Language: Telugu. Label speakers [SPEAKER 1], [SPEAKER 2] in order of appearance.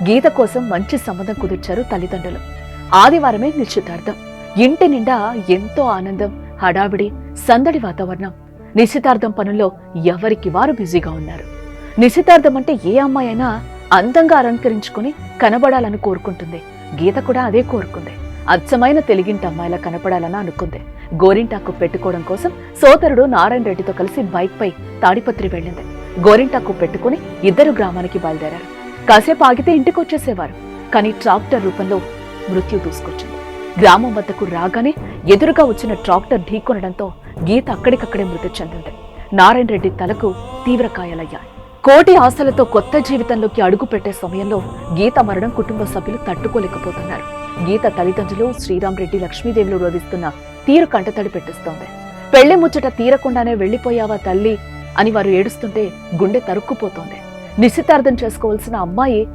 [SPEAKER 1] గీత కోసం మంచి సంబంధం కుదిర్చారు తల్లిదండ్రులు. ఆదివారమే నిశ్చితార్థం. ఇంటి నిండా ఎంతో ఆనందం, హడావిడి, సందడి వాతావరణం. నిశ్చితార్థం పనుల్లో ఎవరికి వారు బిజీగా ఉన్నారు. నిశ్చితార్థం అంటే ఏ అమ్మాయి అయినా అందంగా అలంకరించుకుని కనబడాలని కోరుకుంటుంది. గీత కూడా అదే కోరుకుంది. అచ్చమైన తెలుగింటి అమ్మాయిలా కనపడాలని అనుకుంది. గోరింటాకు పెట్టుకోవడం కోసం సోదరుడు నారాయణ రెడ్డితో కలిసి బైక్ పై తాడిపత్రి వెళ్ళింది. గోరింటాకు పెట్టుకుని ఇద్దరు గ్రామానికి బయలుదేరారు. కాసేపు ఆగితే ఇంటికొచ్చేసేవారు. కానీ ట్రాక్టర్ రూపంలో మృత్యు దూసుకొచ్చింది. గ్రామం వద్దకు రాగానే ఎదురుగా వచ్చిన ట్రాక్టర్ ఢీకొనడంతో గీత అక్కడికక్కడే మృతి చెందింది. నారాయణ రెడ్డి తలకు తీవ్ర గాయాలయ్యాయి. కోటి ఆశలతో కొత్త జీవితంలోకి అడుగు పెట్టే సమయంలో గీత మరణం కుటుంబ సభ్యులు తట్టుకోలేకపోతున్నారు. గీత తల్లిదండ్రులు శ్రీరామ్ రెడ్డి, లక్ష్మీదేవిలు రోధిస్తున్న తీరు కంటతడి పెట్టిస్తోంది. పెళ్లి ముచ్చట తీరకుండానే వెళ్లిపోయావా తల్లి అని వారు ఏడుస్తుంటే గుండె తరుక్కుపోతోంది. నిశ్చితార్థం చేసుకోవాల్సిన అమ్మాయి